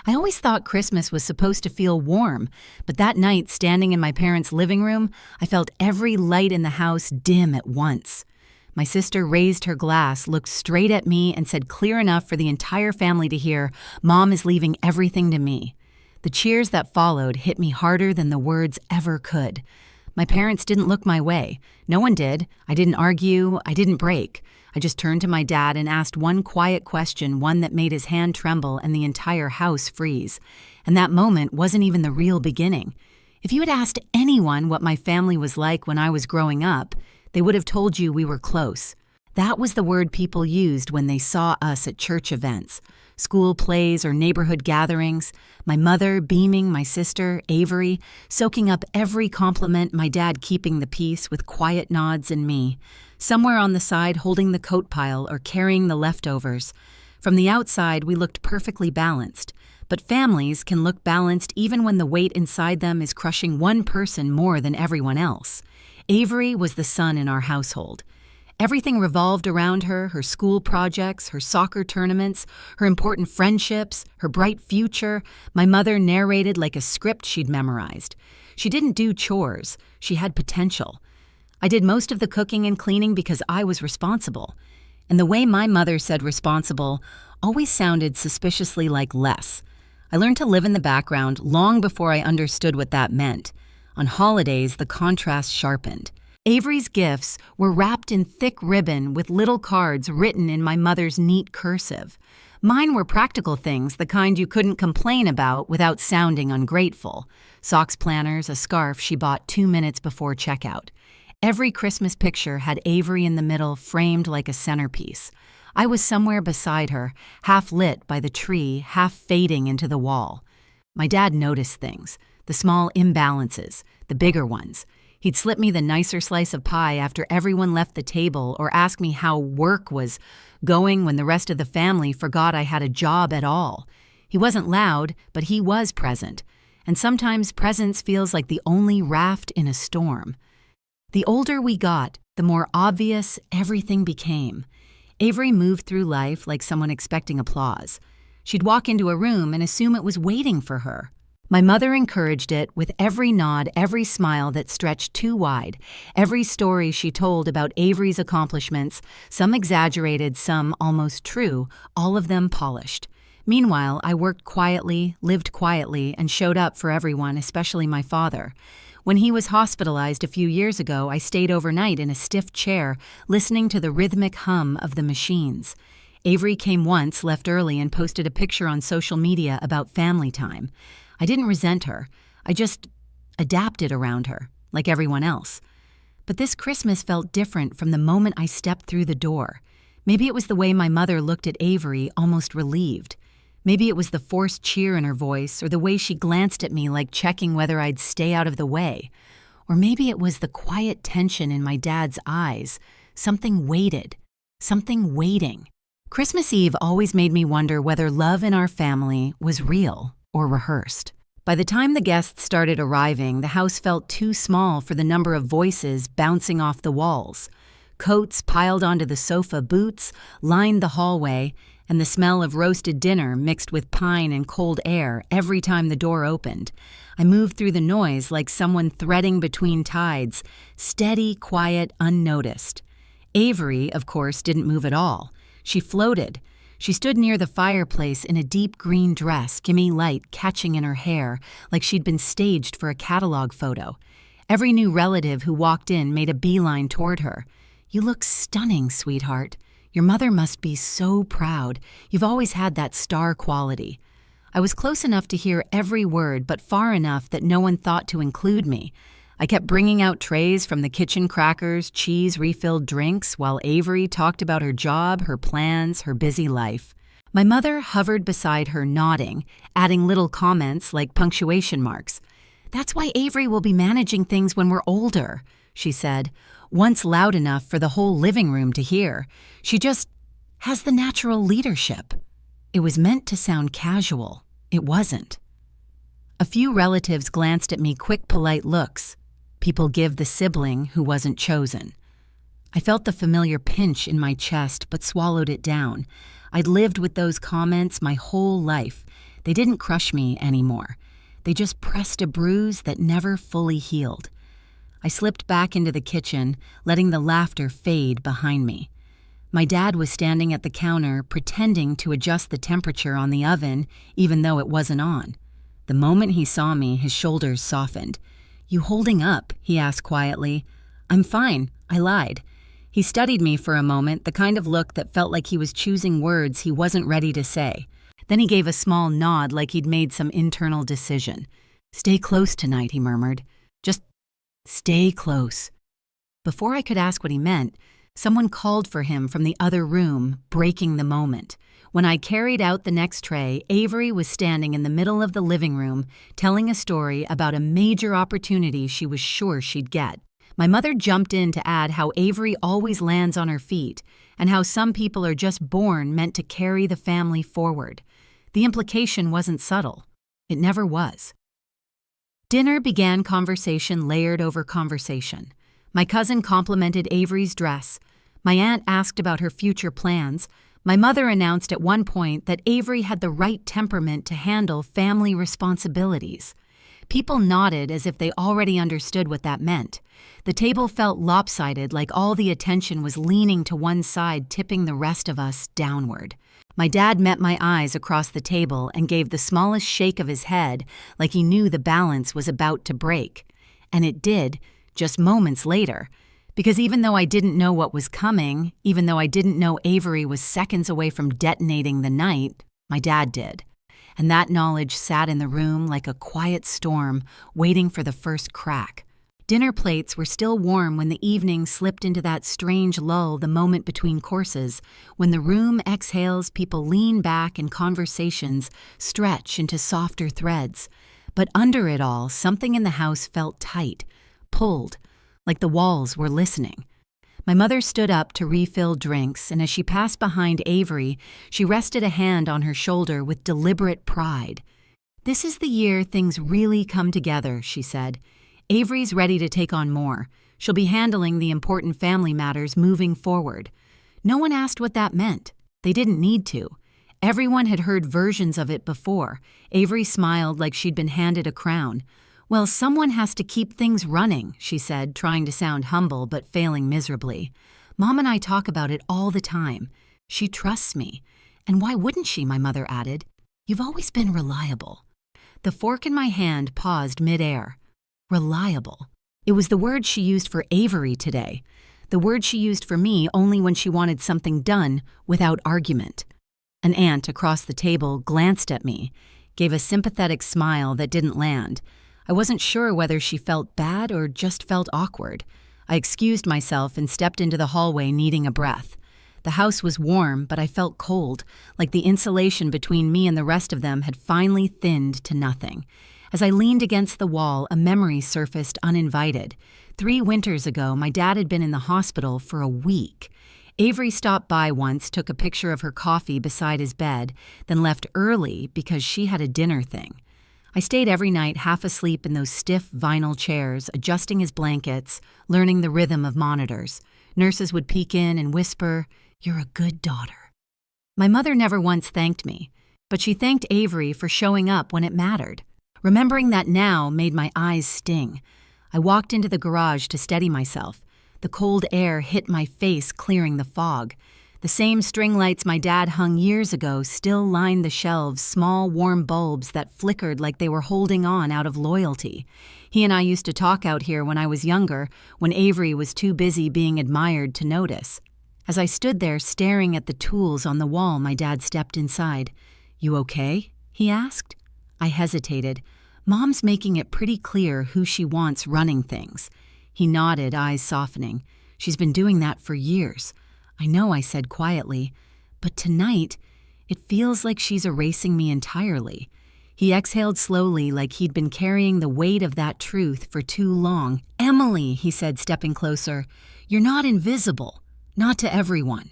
I always thought Christmas was supposed to feel warm, but that night, standing in my parents' living room, I felt every light in the house dim at once. My sister raised her glass, looked straight at me, and said clear enough for the entire family to hear, "Mom is leaving everything to me." The cheers that followed hit me harder than the words ever could. My parents didn't look my way. No one did. I didn't argue. I didn't break. I just turned to my dad and asked one quiet question, one that made his hand tremble and the entire house freeze. And that moment wasn't even the real beginning. If you had asked anyone what my family was like when I was growing up, they would have told you we were close. That was the word people used when they saw us at church events, school plays, or neighborhood gatherings. My mother beaming my sister, Avery, soaking up every compliment, my dad keeping the peace with quiet nods, and me, somewhere on the side holding the coat pile or carrying the leftovers. From the outside, we looked perfectly balanced. But families can look balanced even when the weight inside them is crushing one person more than everyone else. Avery was the sun in our household. Everything revolved around her, her school projects, her soccer tournaments, her important friendships, her bright future. My mother narrated like a script she'd memorized. She didn't do chores. She had potential. I did most of the cooking and cleaning because I was responsible. And the way my mother said responsible always sounded suspiciously like less. I learned to live in the background long before I understood what that meant. On holidays, the contrast sharpened. Avery's gifts were wrapped in thick ribbon with little cards written in my mother's neat cursive. Mine were practical things, the kind you couldn't complain about without sounding ungrateful. Socks planners, a scarf she bought 2 minutes before checkout. Every Christmas picture had Avery in the middle, framed like a centerpiece. I was somewhere beside her, half lit by the tree, half fading into the wall. My dad noticed things, the small imbalances, the bigger ones. He'd slip me the nicer slice of pie after everyone left the table or ask me how work was going when the rest of the family forgot I had a job at all. He wasn't loud, but he was present. And sometimes presence feels like the only raft in a storm. The older we got, the more obvious everything became. Avery moved through life like someone expecting applause. She'd walk into a room and assume it was waiting for her. My mother encouraged it with every nod, every smile that stretched too wide, every story she told about Avery's accomplishments, some exaggerated, some almost true, all of them polished. Meanwhile, I worked quietly, lived quietly, and showed up for everyone, especially my father. When he was hospitalized a few years ago, I stayed overnight in a stiff chair, listening to the rhythmic hum of the machines. Avery came once, left early, and posted a picture on social media about family time. I didn't resent her. I just adapted around her, like everyone else. But this Christmas felt different from the moment I stepped through the door. Maybe it was the way my mother looked at Avery, almost relieved. Maybe it was the forced cheer in her voice, or the way she glanced at me like checking whether I'd stay out of the way. Or maybe it was the quiet tension in my dad's eyes. Something waited. Something waiting. Christmas Eve always made me wonder whether love in our family was real or rehearsed. By the time the guests started arriving, the house felt too small for the number of voices bouncing off the walls. Coats piled onto the sofa, boots lined the hallway, and the smell of roasted dinner mixed with pine and cold air every time the door opened. I moved through the noise like someone threading between tides, steady, quiet, unnoticed. Avery, of course, didn't move at all. She floated. She stood near the fireplace in a deep green dress, gimme light catching in her hair, like she'd been staged for a catalog photo. Every new relative who walked in made a beeline toward her. "You look stunning, sweetheart. Your mother must be so proud. You've always had that star quality." I was close enough to hear every word, but far enough that no one thought to include me. I kept bringing out trays from the kitchen, crackers, cheese, refilled drinks, while Avery talked about her job, her plans, her busy life. My mother hovered beside her, nodding, adding little comments like punctuation marks. "That's why Avery will be managing things when we're older," she said, once loud enough for the whole living room to hear. "She just has the natural leadership." It was meant to sound casual. It wasn't. A few relatives glanced at me, quick, polite looks. People give the sibling who wasn't chosen. I felt the familiar pinch in my chest, but swallowed it down. I'd lived with those comments my whole life. They didn't crush me anymore. They just pressed a bruise that never fully healed. I slipped back into the kitchen, letting the laughter fade behind me. My dad was standing at the counter, pretending to adjust the temperature on the oven, even though it wasn't on. The moment he saw me, his shoulders softened. "You holding up?" he asked quietly. "I'm fine," I lied. He studied me for a moment, the kind of look that felt like he was choosing words he wasn't ready to say. Then he gave a small nod like he'd made some internal decision. "Stay close tonight," he murmured. "Just stay close." Before I could ask what he meant, someone called for him from the other room, breaking the moment. When I carried out the next tray, Avery was standing in the middle of the living room, telling a story about a major opportunity she was sure she'd get. My mother jumped in to add how Avery always lands on her feet, and how some people are just born meant to carry the family forward. The implication wasn't subtle. It never was. Dinner began conversation layered over conversation. My cousin complimented Avery's dress. My aunt asked about her future plans. My mother announced at one point that Avery had the right temperament to handle family responsibilities. People nodded as if they already understood what that meant. The table felt lopsided, like all the attention was leaning to one side, tipping the rest of us downward. My dad met my eyes across the table and gave the smallest shake of his head, like he knew the balance was about to break. And it did, just moments later. Because even though I didn't know what was coming, even though I didn't know Avery was seconds away from detonating the night, my dad did. And that knowledge sat in the room like a quiet storm, waiting for the first crack. Dinner plates were still warm when the evening slipped into that strange lull, the moment between courses, when the room exhales, people lean back and conversations stretch into softer threads. But under it all, something in the house felt tight, pulled, like the walls were listening. My mother stood up to refill drinks, and as she passed behind Avery, she rested a hand on her shoulder with deliberate pride. "This is the year things really come together," she said. "Avery's ready to take on more. She'll be handling the important family matters moving forward." No one asked what that meant. They didn't need to. Everyone had heard versions of it before. Avery smiled like she'd been handed a crown. "Well, someone has to keep things running," she said, trying to sound humble but failing miserably. "Mom and I talk about it all the time. She trusts me. And why wouldn't she?" my mother added. "You've always been reliable." The fork in my hand paused midair. Reliable. It was the word she used for Avery today. The word she used for me only when she wanted something done without argument. An aunt across the table glanced at me, gave a sympathetic smile that didn't land. I wasn't sure whether she felt bad or just felt awkward. I excused myself and stepped into the hallway, needing a breath. The house was warm, but I felt cold, like the insulation between me and the rest of them had finally thinned to nothing. As I leaned against the wall, a memory surfaced uninvited. 3 winters ago, my dad had been in the hospital for a week. Avery stopped by once, took a picture of her coffee beside his bed, then left early because she had a dinner thing. I stayed every night half asleep in those stiff vinyl chairs, adjusting his blankets, learning the rhythm of monitors. Nurses would peek in and whisper, "You're a good daughter." My mother never once thanked me, but she thanked Avery for showing up when it mattered. Remembering that now made my eyes sting. I walked into the garage to steady myself. The cold air hit my face, clearing the fog. The same string lights my dad hung years ago still lined the shelves, small warm bulbs that flickered like they were holding on out of loyalty. He and I used to talk out here when I was younger, when Avery was too busy being admired to notice. As I stood there staring at the tools on the wall, my dad stepped inside. "You okay?" he asked. I hesitated. "Mom's making it pretty clear who she wants running things." He nodded, eyes softening. "She's been doing that for years." "I know," I said quietly, "but tonight, it feels like she's erasing me entirely." He exhaled slowly, like he'd been carrying the weight of that truth for too long. "Emily," he said, stepping closer, "you're not invisible. Not to everyone."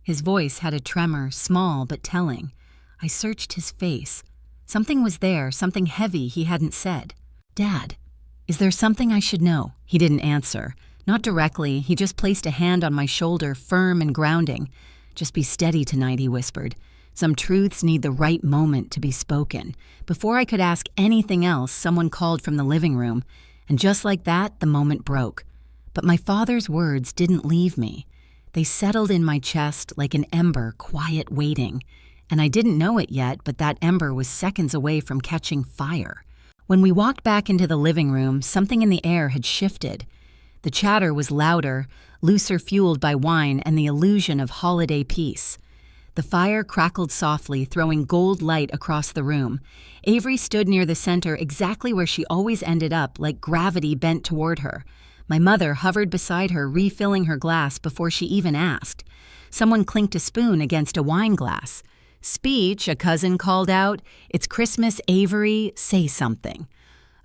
His voice had a tremor, small but telling. I searched his face. Something was there, something heavy he hadn't said. "Dad, is there something I should know?" He didn't answer. Not directly, he just placed a hand on my shoulder, firm and grounding. "Just be steady tonight," he whispered. Some truths need the right moment to be spoken. Before I could ask anything else, someone called from the living room, and just like that, the moment broke. But my father's words didn't leave me. They settled in my chest like an ember, quiet waiting. And I didn't know it yet, but that ember was seconds away from catching fire. When we walked back into the living room, something in the air had shifted. The chatter was louder, looser, fueled by wine and the illusion of holiday peace. The fire crackled softly, throwing gold light across the room. Avery stood near the center, exactly where she always ended up, like gravity bent toward her. My mother hovered beside her, refilling her glass before she even asked. Someone clinked a spoon against a wine glass. "Speech," a cousin called out. "It's Christmas, Avery. Say something."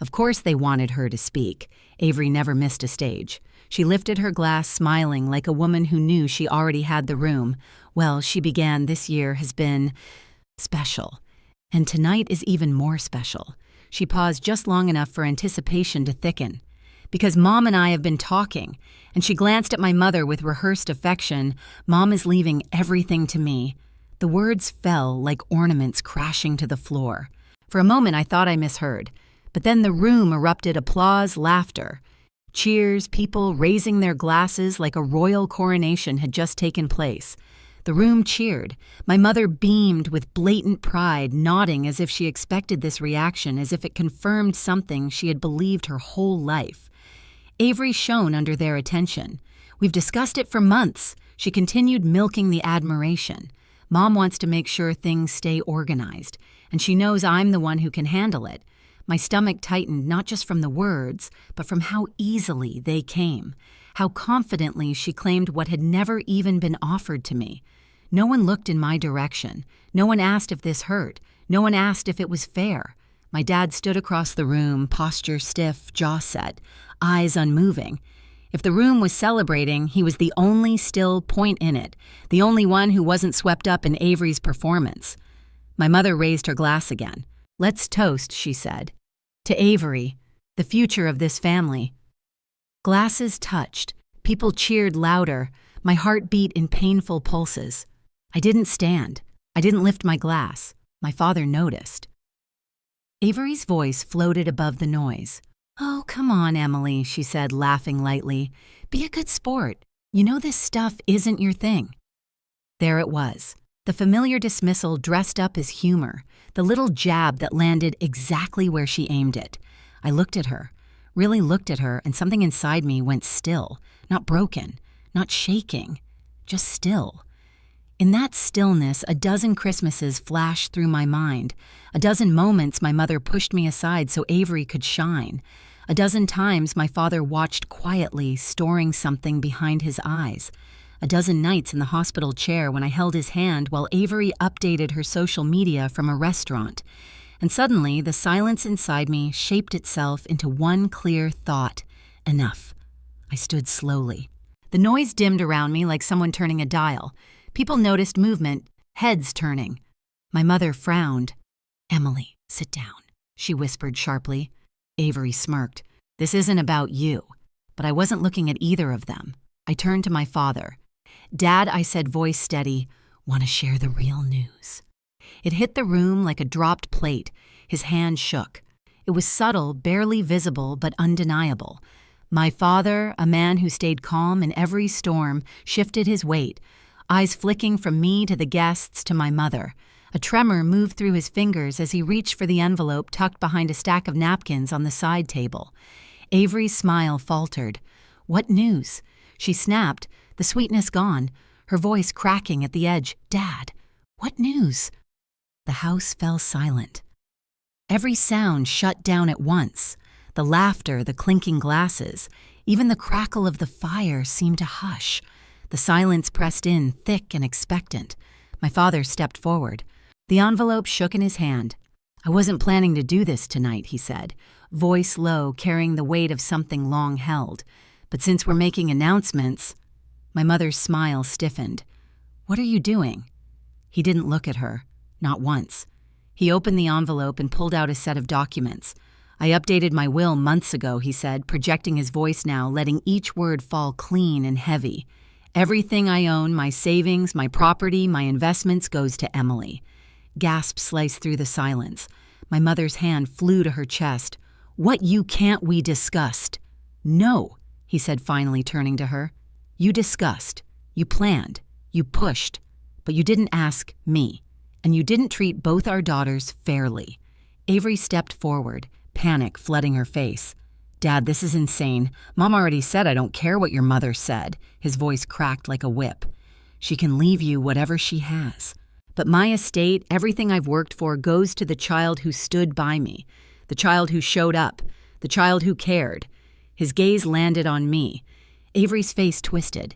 Of course they wanted her to speak. Avery never missed a stage. She lifted her glass, smiling like a woman who knew she already had the room. "Well," she began, "this year has been special. And tonight is even more special." She paused just long enough for anticipation to thicken. "Because Mom and I have been talking." And she glanced at my mother with rehearsed affection. "Mom is leaving everything to me." The words fell like ornaments crashing to the floor. For a moment I thought I misheard. But then the room erupted applause, laughter. Cheers, people raising their glasses like a royal coronation had just taken place. The room cheered. My mother beamed with blatant pride, nodding as if she expected this reaction, as if it confirmed something she had believed her whole life. Avery shone under their attention. "We've discussed it for months." She continued, milking the admiration. "Mom wants to make sure things stay organized, and she knows I'm the one who can handle it." My stomach tightened, not just from the words, but from how easily they came, how confidently she claimed what had never even been offered to me. No one looked in my direction. No one asked if this hurt. No one asked if it was fair. My dad stood across the room, posture stiff, jaw set, eyes unmoving. If the room was celebrating, he was the only still point in it, the only one who wasn't swept up in Avery's performance. My mother raised her glass again. "Let's toast," she said. "To Avery, the future of this family." Glasses touched. People cheered louder. My heart beat in painful pulses. I didn't stand. I didn't lift my glass. My father noticed. Avery's voice floated above the noise. "Oh, come on, Emily," she said, laughing lightly. "Be a good sport. You know this stuff isn't your thing." There it was. The familiar dismissal dressed up as humor, the little jab that landed exactly where she aimed it. I looked at her, really looked at her, and something inside me went still, not broken, not shaking, just still. In that stillness, a dozen Christmases flashed through my mind, a dozen moments my mother pushed me aside so Avery could shine, a dozen times my father watched quietly, storing something behind his eyes. A dozen nights in the hospital chair when I held his hand while Avery updated her social media from a restaurant. And suddenly, the silence inside me shaped itself into one clear thought. Enough. I stood slowly. The noise dimmed around me like someone turning a dial. People noticed movement, heads turning. My mother frowned. "Emily, sit down," she whispered sharply. Avery smirked. "This isn't about you." But I wasn't looking at either of them. I turned to my father. "Dad," I said, voice steady, "want to share the real news." It hit the room like a dropped plate. His hand shook. It was subtle, barely visible, but undeniable. My father, a man who stayed calm in every storm, shifted his weight, eyes flicking from me to the guests to my mother. A tremor moved through his fingers as he reached for the envelope tucked behind a stack of napkins on the side table. Avery's smile faltered. "What news?" She snapped, the sweetness gone, her voice cracking at the edge. "Dad, what news?" The house fell silent. Every sound shut down at once. The laughter, the clinking glasses, even the crackle of the fire seemed to hush. The silence pressed in, thick and expectant. My father stepped forward. The envelope shook in his hand. "I wasn't planning to do this tonight," he said, voice low, carrying the weight of something long held. "But since we're making announcements—" My mother's smile stiffened. "What are you doing?" He didn't look at her, not once. He opened the envelope and pulled out a set of documents. "I updated my will months ago," he said, projecting his voice now, letting each word fall clean and heavy. Everything I own, my savings, my property, my investments, goes to Emily. Gasps sliced through the silence. My mother's hand flew to her chest. What you can't we discussed? No, he said, finally turning to her. You discussed. You planned. You pushed. But you didn't ask me. And you didn't treat both our daughters fairly. Avery stepped forward, panic flooding her face. Dad, this is insane. Mom already said I don't care what your mother said. His voice cracked like a whip. She can leave you whatever she has. But my estate, everything I've worked for, goes to the child who stood by me, the child who showed up, the child who cared. His gaze landed on me. Avery's face twisted.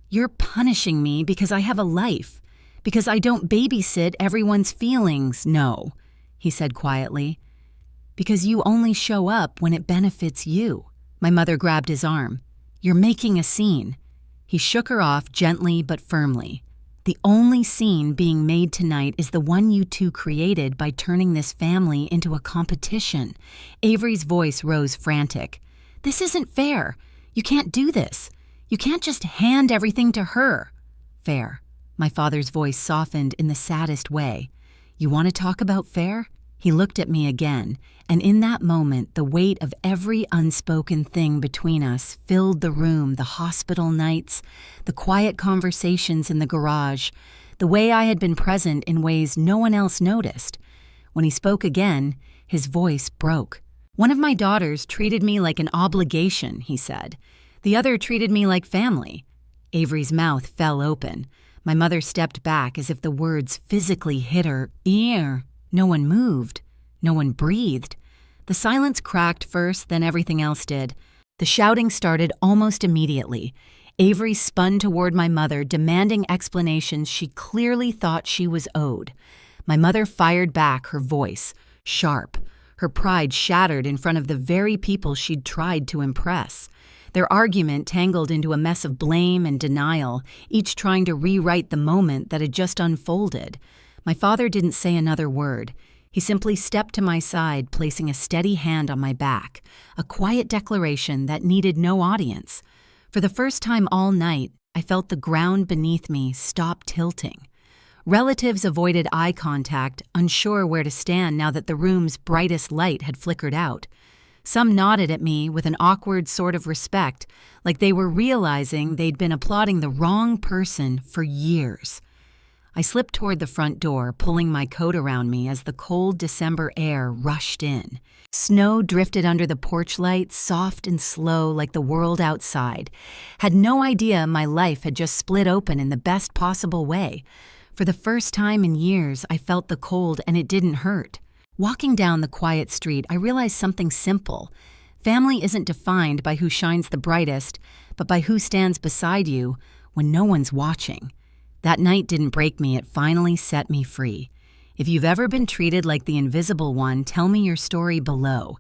You're punishing me because I have a life, because I don't babysit everyone's feelings. No, he said quietly. Because you only show up when it benefits you. My mother grabbed his arm. You're making a scene. He shook her off gently but firmly. The only scene being made tonight is the one you two created by turning this family into a competition. Avery's voice rose frantic. This isn't fair. You can't do this. You can't just hand everything to her. Fair. My father's voice softened in the saddest way. You want to talk about fair? He looked at me again, and in that moment, the weight of every unspoken thing between us filled the room, the hospital nights, the quiet conversations in the garage, the way I had been present in ways no one else noticed. When he spoke again, his voice broke. One of my daughters treated me like an obligation, he said. The other treated me like family. Avery's mouth fell open. My mother stepped back as if the words physically hit her ear. No one moved. No one breathed. The silence cracked first, then everything else did. The shouting started almost immediately. Avery spun toward my mother, demanding explanations she clearly thought she was owed. My mother fired back, her voice sharp. Her pride shattered in front of the very people she'd tried to impress. Their argument tangled into a mess of blame and denial, each trying to rewrite the moment that had just unfolded. My father didn't say another word. He simply stepped to my side, placing a steady hand on my back, a quiet declaration that needed no audience. For the first time all night, I felt the ground beneath me stop tilting. Relatives avoided eye contact, unsure where to stand now that the room's brightest light had flickered out. Some nodded at me with an awkward sort of respect, like they were realizing they'd been applauding the wrong person for years. I slipped toward the front door, pulling my coat around me as the cold December air rushed in. Snow drifted under the porch light, soft and slow like the world outside. Had no idea my life had just split open in the best possible way. For the first time in years, I felt the cold and it didn't hurt. Walking down the quiet street, I realized something simple. Family isn't defined by who shines the brightest, but by who stands beside you when no one's watching. That night didn't break me, it finally set me free. If you've ever been treated like the invisible one, tell me your story below.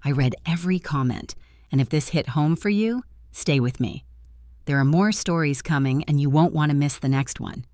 I read every comment, and if this hit home for you, stay with me. There are more stories coming, and you won't want to miss the next one.